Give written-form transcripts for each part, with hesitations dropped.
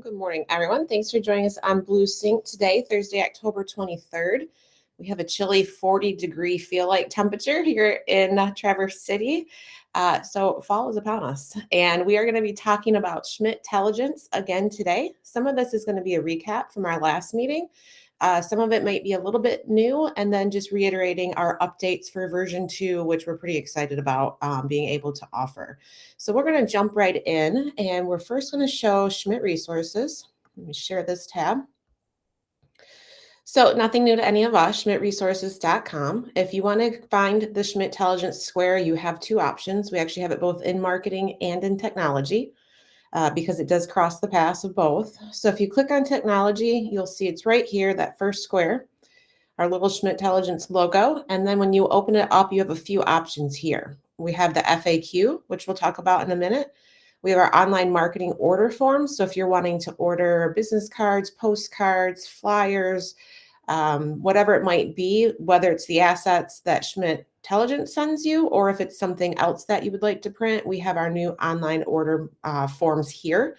Good morning, everyone. Thanks for joining us on BlueSync today, Thursday, October 23rd. We have a chilly 40-degree feel-like temperature here in Traverse City. So fall is upon us, and we are going to be talking about Schmidtelligence again today. Some of this is going to be a recap from our last meeting. Some of it might be a little bit new, and then just reiterating our updates for version 2, which we're pretty excited about being able to offer. So we're going to jump right in, and we're first going to show Schmidt resources. Let me share this tab. So nothing new to any of us, schmidtresources.com. If you want to find the Schmidtelligence Square, you have two options. We actually have it both in marketing and in technology. Because it does cross the paths of both. So if you click on technology, you'll see it's right here, that first square, our little Schmidtelligence logo. And then when you open it up, you have a few options here. We have the FAQ, which we'll talk about in a minute. We have our online marketing order form. So if you're wanting to order business cards, postcards, flyers, whatever it might be, whether it's the assets that Schmidtelligence sends you, or if it's something else that you would like to print, we have our new online order forms here.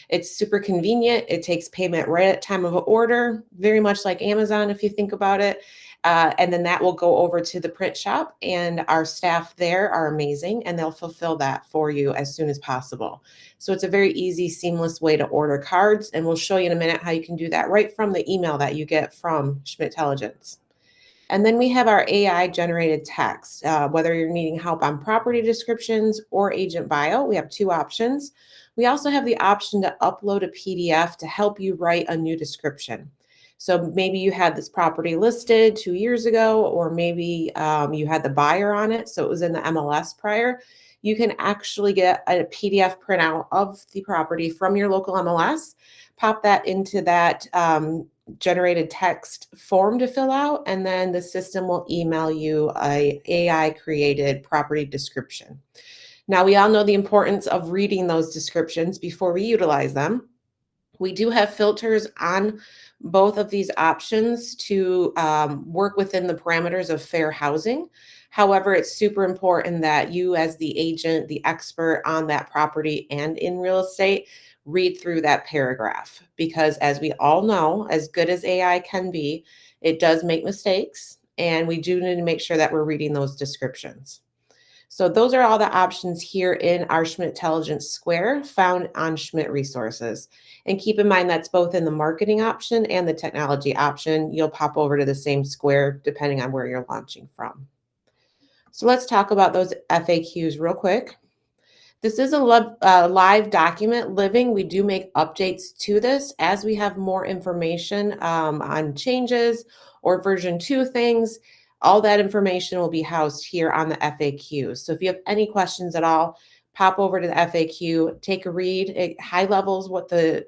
It's super convenient. It takes payment right at time of order, very much like Amazon, if you think about it. And then that will go over to the print shop, and our staff there are amazing, and they'll fulfill that for you as soon as possible. So it's a very easy, seamless way to order cards, and we'll show you in a minute how you can do that right from the email that you get from Schmidtelligence. And then we have our AI generated text, whether you're needing help on property descriptions or agent bio, we have two options. We also have the option to upload a PDF to help you write a new description. So maybe you had this property listed 2 years ago, or maybe you had the buyer on it, so it was in the MLS prior. You can actually get a PDF printout of the property from your local MLS, pop that into that generated text form to fill out, and then the system will email you a AI created property description. Now, we all know the importance of reading those descriptions before we utilize them. We do have filters on both of these options to work within the parameters of fair housing. However, it's super important that you, as the agent, the expert on that property and in real estate, read through that paragraph, because as we all know, as good as AI can be, it does make mistakes, and we do need to make sure that we're reading those descriptions. So those are all the options here in our Schmidtelligence Square found on Schmidt Resources. And keep in mind that's both in the marketing option and the technology option. You'll pop over to the same square depending on where you're launching from. So let's talk about those FAQs real quick. This is a live document living. We do make updates to this as we have more information on changes or version 2 things. All that information will be housed here on the FAQ. So if you have any questions at all, pop over to the FAQ, take a read. It high levels what the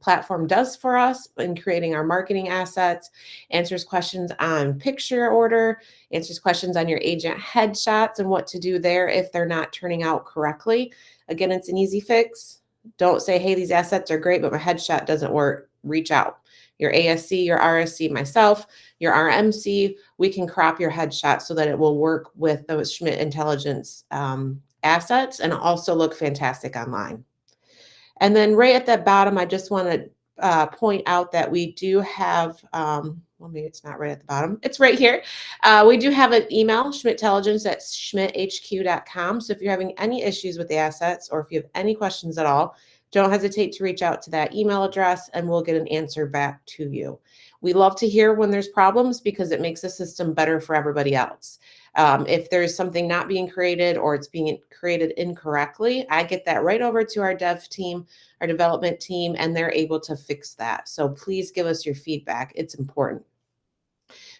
platform does for us in creating our marketing assets, answers questions on picture order, answers questions on your agent headshots and what to do there if they're not turning out correctly. Again, it's an easy fix. Don't say, hey, these assets are great, but my headshot doesn't work. Reach out. Your ASC, your RSC, myself, your RMC, we can crop your headshot so that it will work with the Schmidtelligence assets and also look fantastic online. And then right at the bottom, I just want to point out that we do have, well, maybe it's not right at the bottom. It's right here. We do have an email, Schmidtelligence at schmidthq.com. So if you're having any issues with the assets, or if you have any questions at all, don't hesitate to reach out to that email address and we'll get an answer back to you. We love to hear when there's problems because it makes the system better for everybody else. If there's something not being created or it's being created incorrectly, I get that right over to our dev team, our development team, and they're able to fix that. So please give us your feedback. It's important.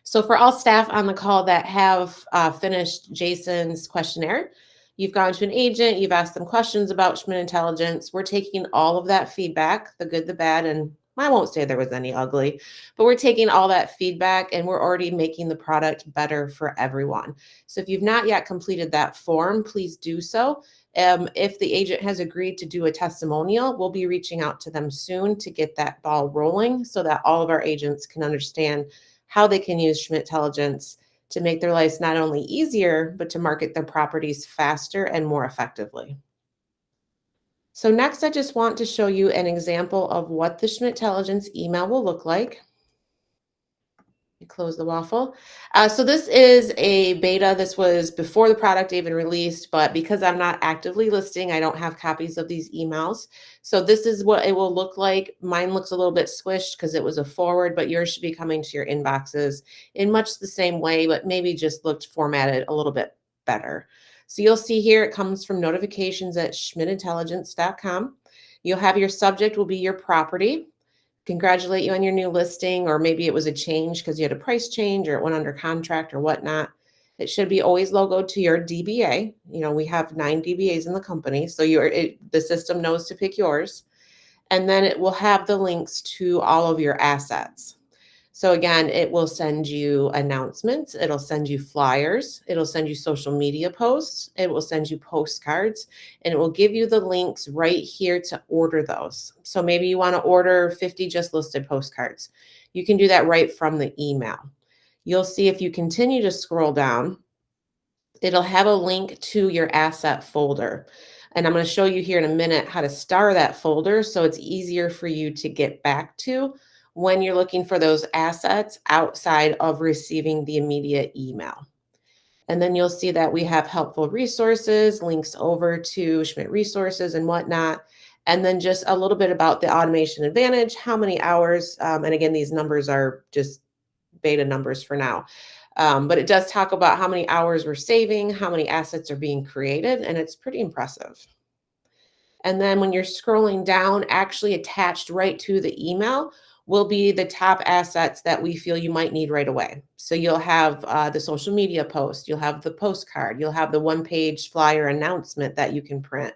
So for all staff on the call that have finished Jason's questionnaire, you've gone to an agent, you've asked them questions about Schmidtelligence. We're taking all of that feedback, the good, the bad, and I won't say there was any ugly, but we're taking all that feedback and we're already making the product better for everyone. So if you've not yet completed that form, please do so. If the agent has agreed to do a testimonial, we'll be reaching out to them soon to get that ball rolling so that all of our agents can understand how they can use Schmidtelligence to make their lives not only easier, but to market their properties faster and more effectively. So next, I just want to show you an example of what the Schmidtelligence email will look like. You close the waffle. So this is a beta. This was before the product even released, but because I'm not actively listing, I don't have copies of these emails. So this is what it will look like. Mine looks a little bit squished because it was a forward, but yours should be coming to your inboxes in much the same way, but maybe just looked formatted a little bit better. So you'll see here it comes from notifications at schmidtintelligence.com. You'll have your subject will be your property, congratulate you on your new listing, or maybe it was a change because you had a price change or it went under contract or whatnot. It should be always logoed to your DBA. You know, we have 9 DBAs in the company, so the system knows to pick yours. And then it will have the links to all of your assets. So again, it will send you announcements, it'll send you flyers, it'll send you social media posts, it will send you postcards, and it will give you the links right here to order those. So maybe you want to order 50 just listed postcards. You can do that right from the email. You'll see if you continue to scroll down, it'll have a link to your asset folder. And I'm going to show you here in a minute how to star that folder so it's easier for you to get back to when you're looking for those assets outside of receiving the immediate email. And then you'll see that we have helpful resources, links over to Schmidt resources and whatnot. And then just a little bit about the automation advantage, how many hours. And again, these numbers are just beta numbers for now. But it does talk about how many hours we're saving, how many assets are being created, and it's pretty impressive. And then when you're scrolling down, actually attached right to the email will be the top assets that we feel you might need right away. So you'll have the social media post, you'll have the postcard, you'll have the one-page flyer announcement that you can print.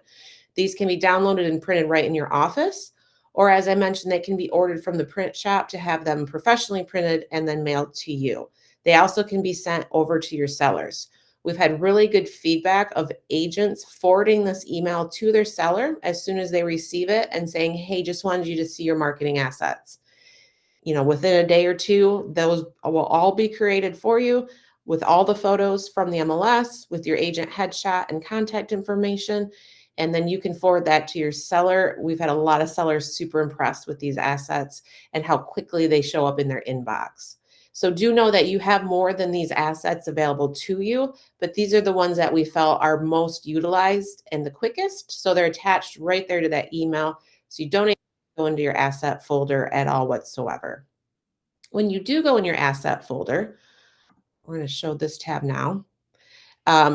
These can be downloaded and printed right in your office, or as I mentioned, they can be ordered from the print shop to have them professionally printed and then mailed to you. They also can be sent over to your sellers. We've had really good feedback of agents forwarding this email to their seller as soon as they receive it and saying, hey, just wanted you to see your marketing assets. You know, within a day or two, those will all be created for you with all the photos from the MLS, with your agent headshot and contact information. And then you can forward that to your seller. We've had a lot of sellers super impressed with these assets and how quickly they show up in their inbox. So do know that you have more than these assets available to you, but these are the ones that we felt are most utilized and the quickest. So they're attached right there to that email. So you don't even go into your asset folder at all whatsoever. When you do go in your asset folder, we're going to show this tab now.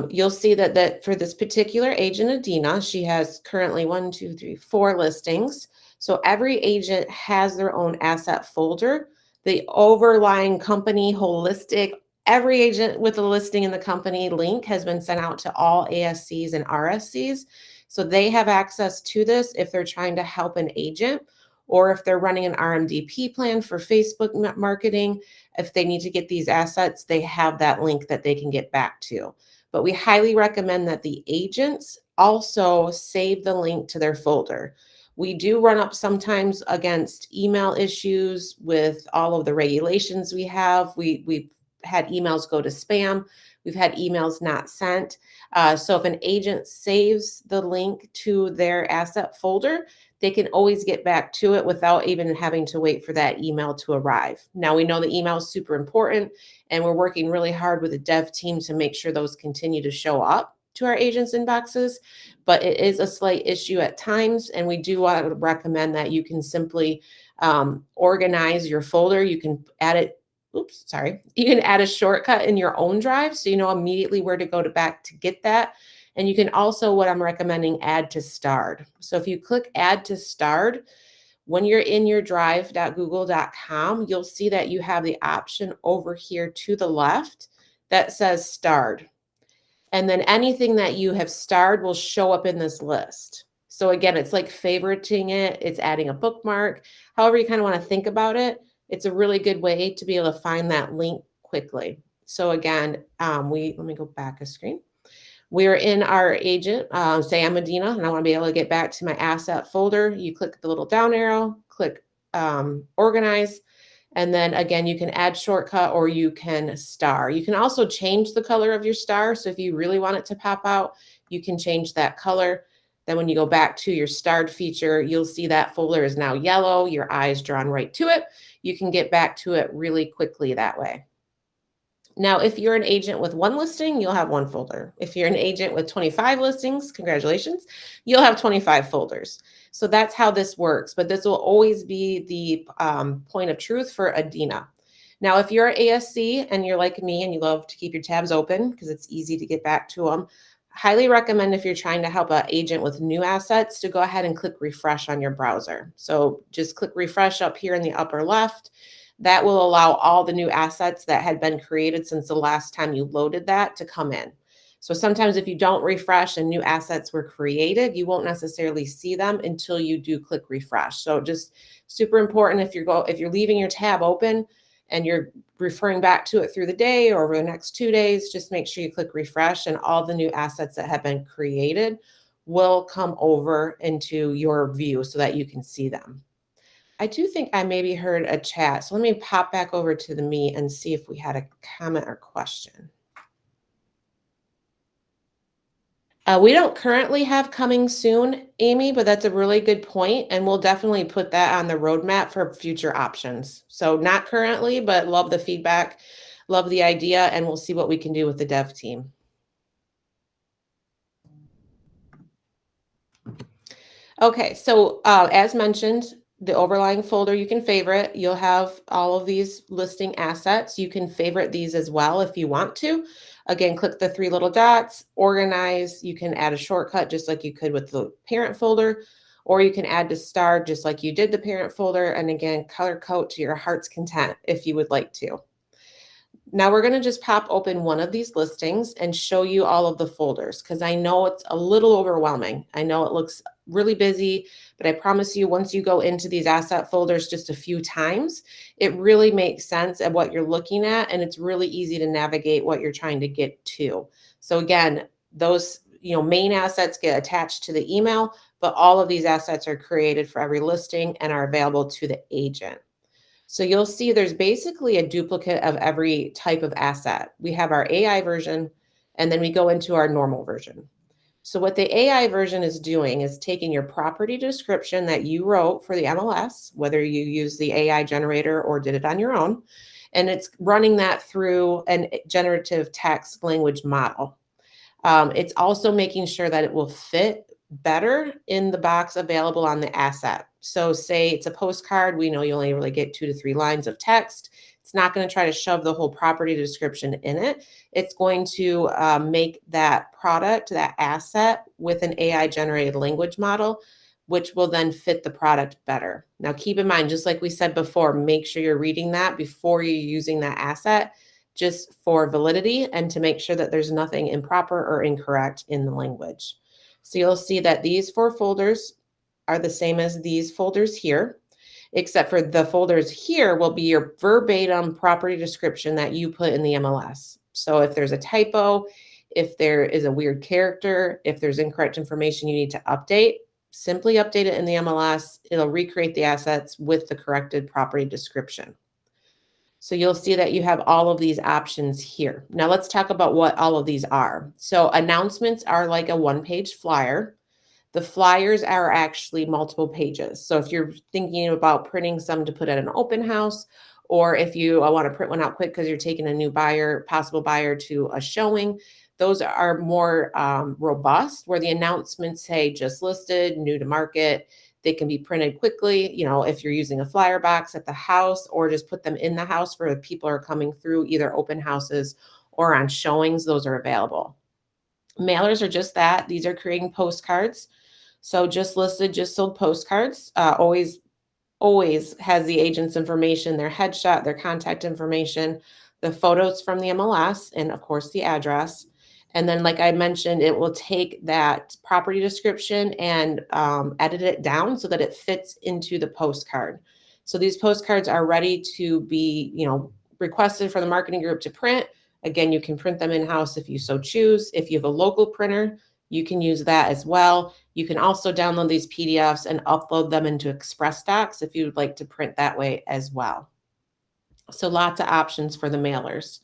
You'll see that for this particular agent, Adina, she has currently 1, 2, 3, 4 listings. So every agent has their own asset folder. The overlying company holistic, every agent with a listing in the company link has been sent out to all ASCs and RSCs. So they have access to this if they're trying to help an agent, or if they're running an RMDP plan for Facebook marketing. If they need to get these assets, they have that link that they can get back to. But we highly recommend that the agents also save the link to their folder. We do run up sometimes against email issues with all of the regulations we have. We've had emails go to spam. We've had emails not sent. So if an agent saves the link to their asset folder, they can always get back to it without even having to wait for that email to arrive. Now, we know the email is super important, and we're working really hard with the dev team to make sure those continue to show up to our agents' inboxes, but it is a slight issue at times, and we do want to recommend that you can simply organize your folder. You can add it, you can add a shortcut in your own drive so you know immediately where to go back to get that. And you can also, what I'm recommending, add to starred. So if you click add to starred, when you're in your drive.google.com, you'll see that you have the option over here to the left that says starred. And then anything that you have starred will show up in this list. So again, it's like favoriting it, it's adding a bookmark, however you kind of want to think about it. It's a really good way to be able to find that link quickly. So again, let me go back a screen. We're in our agent, say I'm Adina, and I want to be able to get back to my asset folder. You click the little down arrow, click organize, and then again, you can add shortcut or you can star. You can also change the color of your star. So if you really want it to pop out, you can change that color. Then when you go back to your starred feature, you'll see that folder is now yellow, your eye is drawn right to it. You can get back to it really quickly that way. Now, if you're an agent with one listing, you'll have one folder. If you're an agent with 25 listings, congratulations, you'll have 25 folders. So that's how this works. But this will always be the point of truth for Adina. Now, if you're ASC and you're like me and you love to keep your tabs open because it's easy to get back to them, highly recommend if you're trying to help an agent with new assets to go ahead and click refresh on your browser. So just click refresh up here in the upper left. That will allow all the new assets that had been created since the last time you loaded that to come in. So sometimes if you don't refresh and new assets were created, you won't necessarily see them until you do click refresh. So just super important if you're leaving your tab open and you're referring back to it through the day or over the next 2 days, just make sure you click refresh and all the new assets that have been created will come over into your view so that you can see them. I do think I maybe heard a chat. So let me pop back over to the Meet and see if we had a comment or question. We don't currently have coming soon, Amy, but that's a really good point, and we'll definitely put that on the roadmap for future options. So not currently, but love the feedback, love the idea, and we'll see what we can do with the dev team. Okay, so as mentioned, the overlying folder you can favorite. You'll have all of these listing assets. You can favorite these as well if you want to. Again, click the 3 little dots, organize. You can add a shortcut just like you could with the parent folder, or you can add to star just like you did the parent folder. And again, color code to your heart's content if you would like to. Now we're going to just pop open one of these listings and show you all of the folders because I know it's a little overwhelming. I know it looks really busy, but I promise you once you go into these asset folders just a few times, it really makes sense at what you're looking at and it's really easy to navigate what you're trying to get to. So again, those main assets get attached to the email, but all of these assets are created for every listing and are available to the agent. So you'll see there's basically a duplicate of every type of asset. We have our AI version, and then we go into our normal version. So what the AI version is doing is taking your property description that you wrote for the MLS, whether you use the AI generator or did it on your own, and it's running that through a generative text language model. It's also making sure that it will fit better in the box available on the asset. So say it's a postcard, we know you only really get 2 to 3 lines of text. It's not going to try to shove the whole property description in it. It's going to make that product, that asset with an AI generated language model, which will then fit the product better. Now, keep in mind, just like we said before, make sure you're reading that before you're using that asset just for validity and to make sure that there's nothing improper or incorrect in the language. So you'll see that these 4 folders are the same as these folders here, except for the folders here will be your verbatim property description that you put in the MLS. So if there's a typo, if there is a weird character, if there's incorrect information you need to update, simply update it in the MLS. It'll recreate the assets with the corrected property description. So you'll see that you have all of these options here. Now let's talk about what all of these are. So announcements are like a one-page flyer. The flyers are actually multiple pages. So if you're thinking about printing some to put at an open house, or if you want to print one out quick because you're taking a new possible buyer to a showing, those are more robust where the announcements say just listed, new to market. They can be printed quickly, if you're using a flyer box at the house or just put them in the house for the people who are coming through either open houses or on showings, those are available. Mailers are just that. These are creating postcards. So just listed, just sold postcards, always has the agent's information, their headshot, their contact information, the photos from the MLS, and of course the address. And then, like I mentioned, it will take that property description and edit it down so that it fits into the postcard. So these postcards are ready to be, requested for the marketing group to print. Again, you can print them in-house if you so choose. If you have a local printer, you can use that as well. You can also download these PDFs and upload them into Express Docs if you would like to print that way as well. So lots of options for the mailers.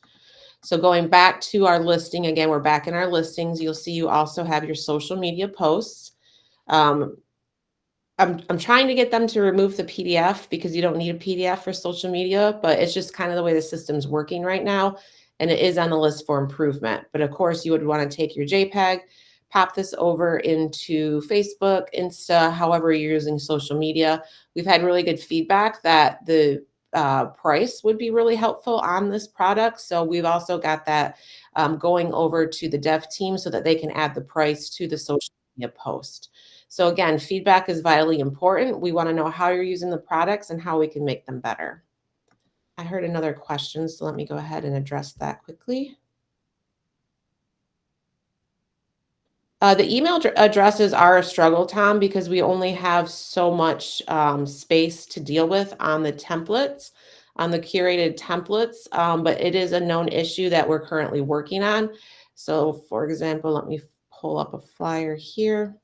So going back to our listing, again, we're back in our listings. You'll see you also have your social media posts. Um, I'm trying to get them to remove the PDF because you don't need a PDF for social media, but it's just kind of the way the system's working right now. And it is on the list for improvement. But of course, you would want to take your JPEG, pop this over into Facebook, Insta, however you're using social media. We've had really good feedback that the price would be really helpful on this product. So we've also got that going over to the dev team so that they can add the price to the social media post. So again, feedback is vitally important. We want to know how you're using the products and how we can make them better. I heard another question, so let me go ahead and address that quickly. The email addresses are a struggle, Tom, because we only have so much space to deal with on the templates, on the curated templates, but it is a known issue that we're currently working on. So for example, let me pull up a flyer here.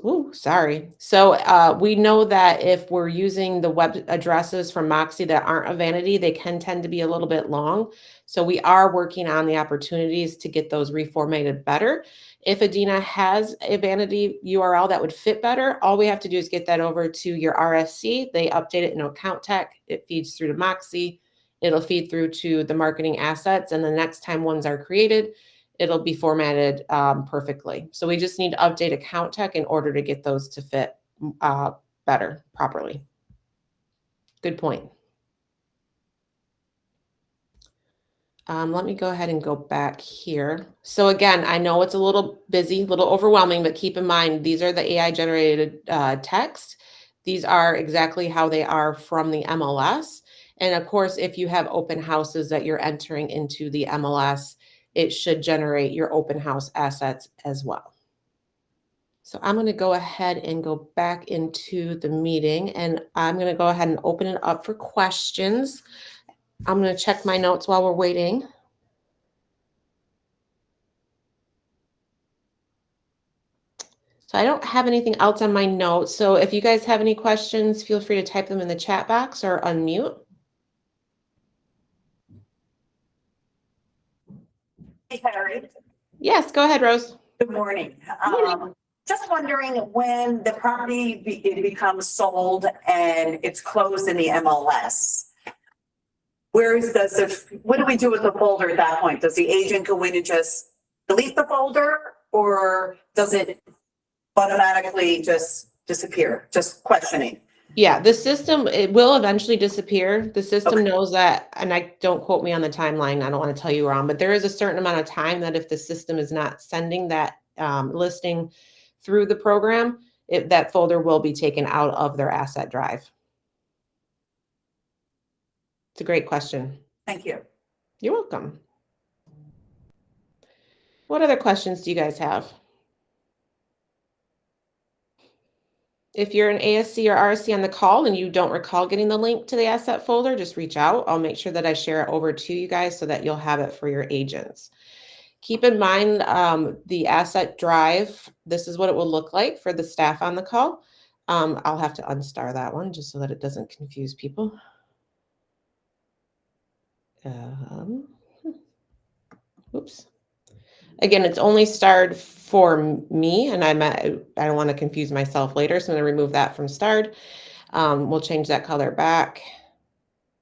Ooh, sorry. So we know that if we're using the web addresses from Moxie that aren't a vanity, they can tend to be a little bit long. So we are working on the opportunities to get those reformatted better. If Adina has a vanity URL that would fit better, all we have to do is get that over to your RSC. They update it in Account Tech. It feeds through to Moxie. It'll feed through to the marketing assets. And the next time ones are created, it'll be formatted perfectly. So we just need to update Account Tech in order to get those to fit better, properly. Good point. Let me go ahead and go back here. So again, I know it's a little busy, a little overwhelming, but keep in mind, these are the AI generated text. These are exactly how they are from the MLS. And of course, if you have open houses that you're entering into the MLS, it should generate your open house assets as well. So I'm going to go ahead and go back into the meeting, and I'm going to go ahead and open it up for questions. I'm going to check my notes while we're waiting. So I don't have anything else on my notes. So if you guys have any questions, feel free to type them in the chat box or unmute. Hey, Harry. Yes, go ahead, Rose. Good morning. Just wondering when the property it becomes sold and it's closed in the MLS. What do we do with the folder at that point? Does the agent go in and just delete the folder, or does it automatically just disappear? Just questioning. Yeah, the system, it will eventually disappear. The system Okay. knows that, and I don't quote me on the timeline. I don't want to tell you wrong, but there is a certain amount of time that if the system is not sending that listing through the program, that folder will be taken out of their asset drive. It's a great question. Thank you. You're welcome. What other questions do you guys have? If you're an ASC or RSC on the call and you don't recall getting the link to the asset folder, just reach out. I'll make sure that I share it over to you guys so that you'll have it for your agents. Keep in mind the asset drive. This is what it will look like for the staff on the call. I'll have to unstar that one just so that it doesn't confuse people. Oops. Again, it's only starred for me, and I don't want to confuse myself later, so I'm going to remove that from starred. We'll change that color back.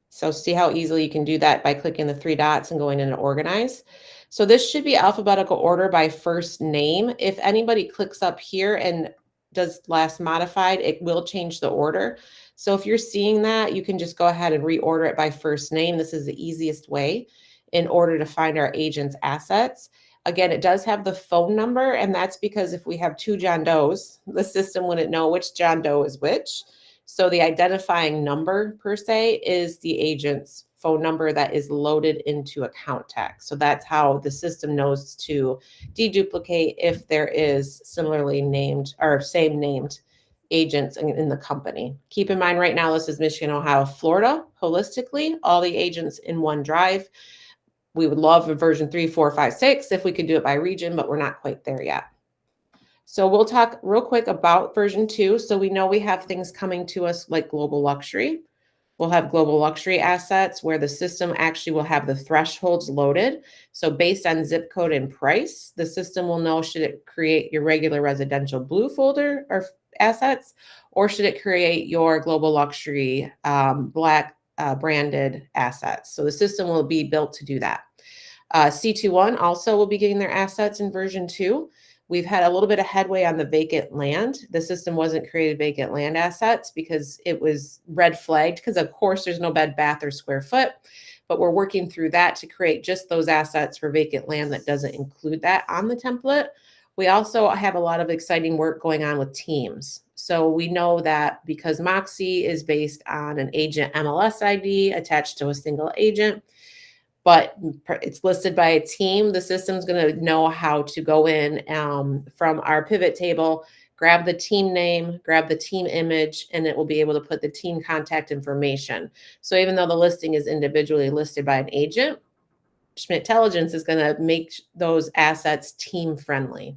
So see how easily you can do that by clicking the three dots and going into organize. So this should be alphabetical order by first name. If anybody clicks up here and does last modified, it will change the order. So if you're seeing that, you can just go ahead and reorder it by first name. This is the easiest way in order to find our agent's assets. Again, it does have the phone number, and that's because if we have two John Does, the system wouldn't know which John Doe is which. So the identifying number per se is the agent's phone number that is loaded into Account Tech. So that's how the system knows to deduplicate if there is similarly named or same named agents in the company. Keep in mind right now, this is Michigan, Ohio, Florida, holistically, all the agents in one drive. We would love a version 3, 4, 5, 6 if we could do it by region, but we're not quite there yet. So we'll talk real quick about version 2. So we know we have things coming to us like global luxury. We'll have global luxury assets where the system actually will have the thresholds loaded. So based on zip code and price, the system will know should it create your regular residential blue folder or assets, or should it create your global luxury black branded assets. So the system will be built to do that. C21 also will be getting their assets in version 2. We've had a little bit of headway on the vacant land. The system wasn't created vacant land assets because it was red flagged because of course there's no bed, bath, or square foot, but we're working through that to create just those assets for vacant land that doesn't include that on the template. We also have a lot of exciting work going on with teams. So we know that because Moxie is based on an agent MLS ID attached to a single agent, but it's listed by a team, the system's going to know how to go in from our pivot table, grab the team name, grab the team image, and it will be able to put the team contact information. So even though the listing is individually listed by an agent, Schmidtelligence is going to make those assets team friendly.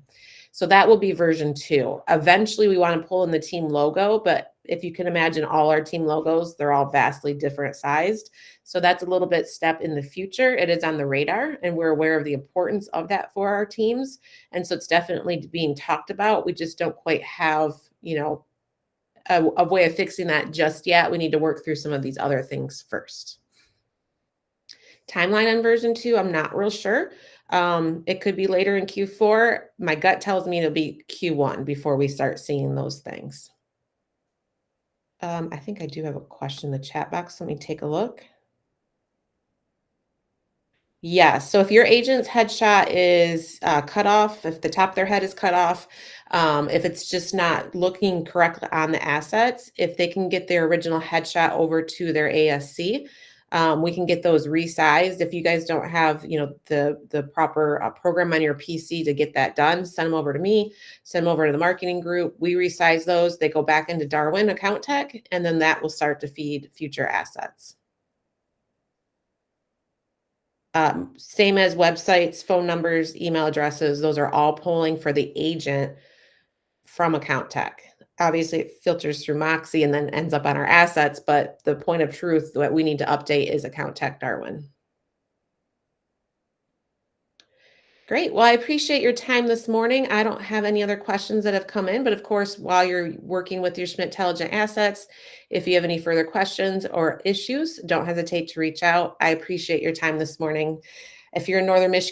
So that will be version 2. Eventually, we want to pull in the team logo, but if you can imagine all our team logos, they're all vastly different sized. So that's a little bit step in the future. It is on the radar, and we're aware of the importance of that for our teams. And so it's definitely being talked about. We just don't quite have, a way of fixing that just yet. We need to work through some of these other things first. Timeline on version 2, I'm not real sure. It could be later in Q4. My gut tells me it'll be Q1 before we start seeing those things. I think I do have a question in the chat box. Let me take a look. Yeah, so if your agent's headshot is cut off, if the top of their head is cut off, if it's just not looking correctly on the assets, if they can get their original headshot over to their ASC, we can get those resized. If you guys don't have, the proper program on your PC to get that done, send them over to me, send them over to the marketing group. We resize those. They go back into Darwin Account Tech, and then that will start to feed future assets. Same as websites, phone numbers, email addresses, those are all pulling for the agent from Account Tech. Obviously, it filters through Moxie and then ends up on our assets, but the point of truth that we need to update is Account Tech Darwin. Great. Well, I appreciate your time this morning. I don't have any other questions that have come in, but of course, while you're working with your Schmidtelligent assets, if you have any further questions or issues, don't hesitate to reach out. I appreciate your time this morning. If you're in Northern Michigan,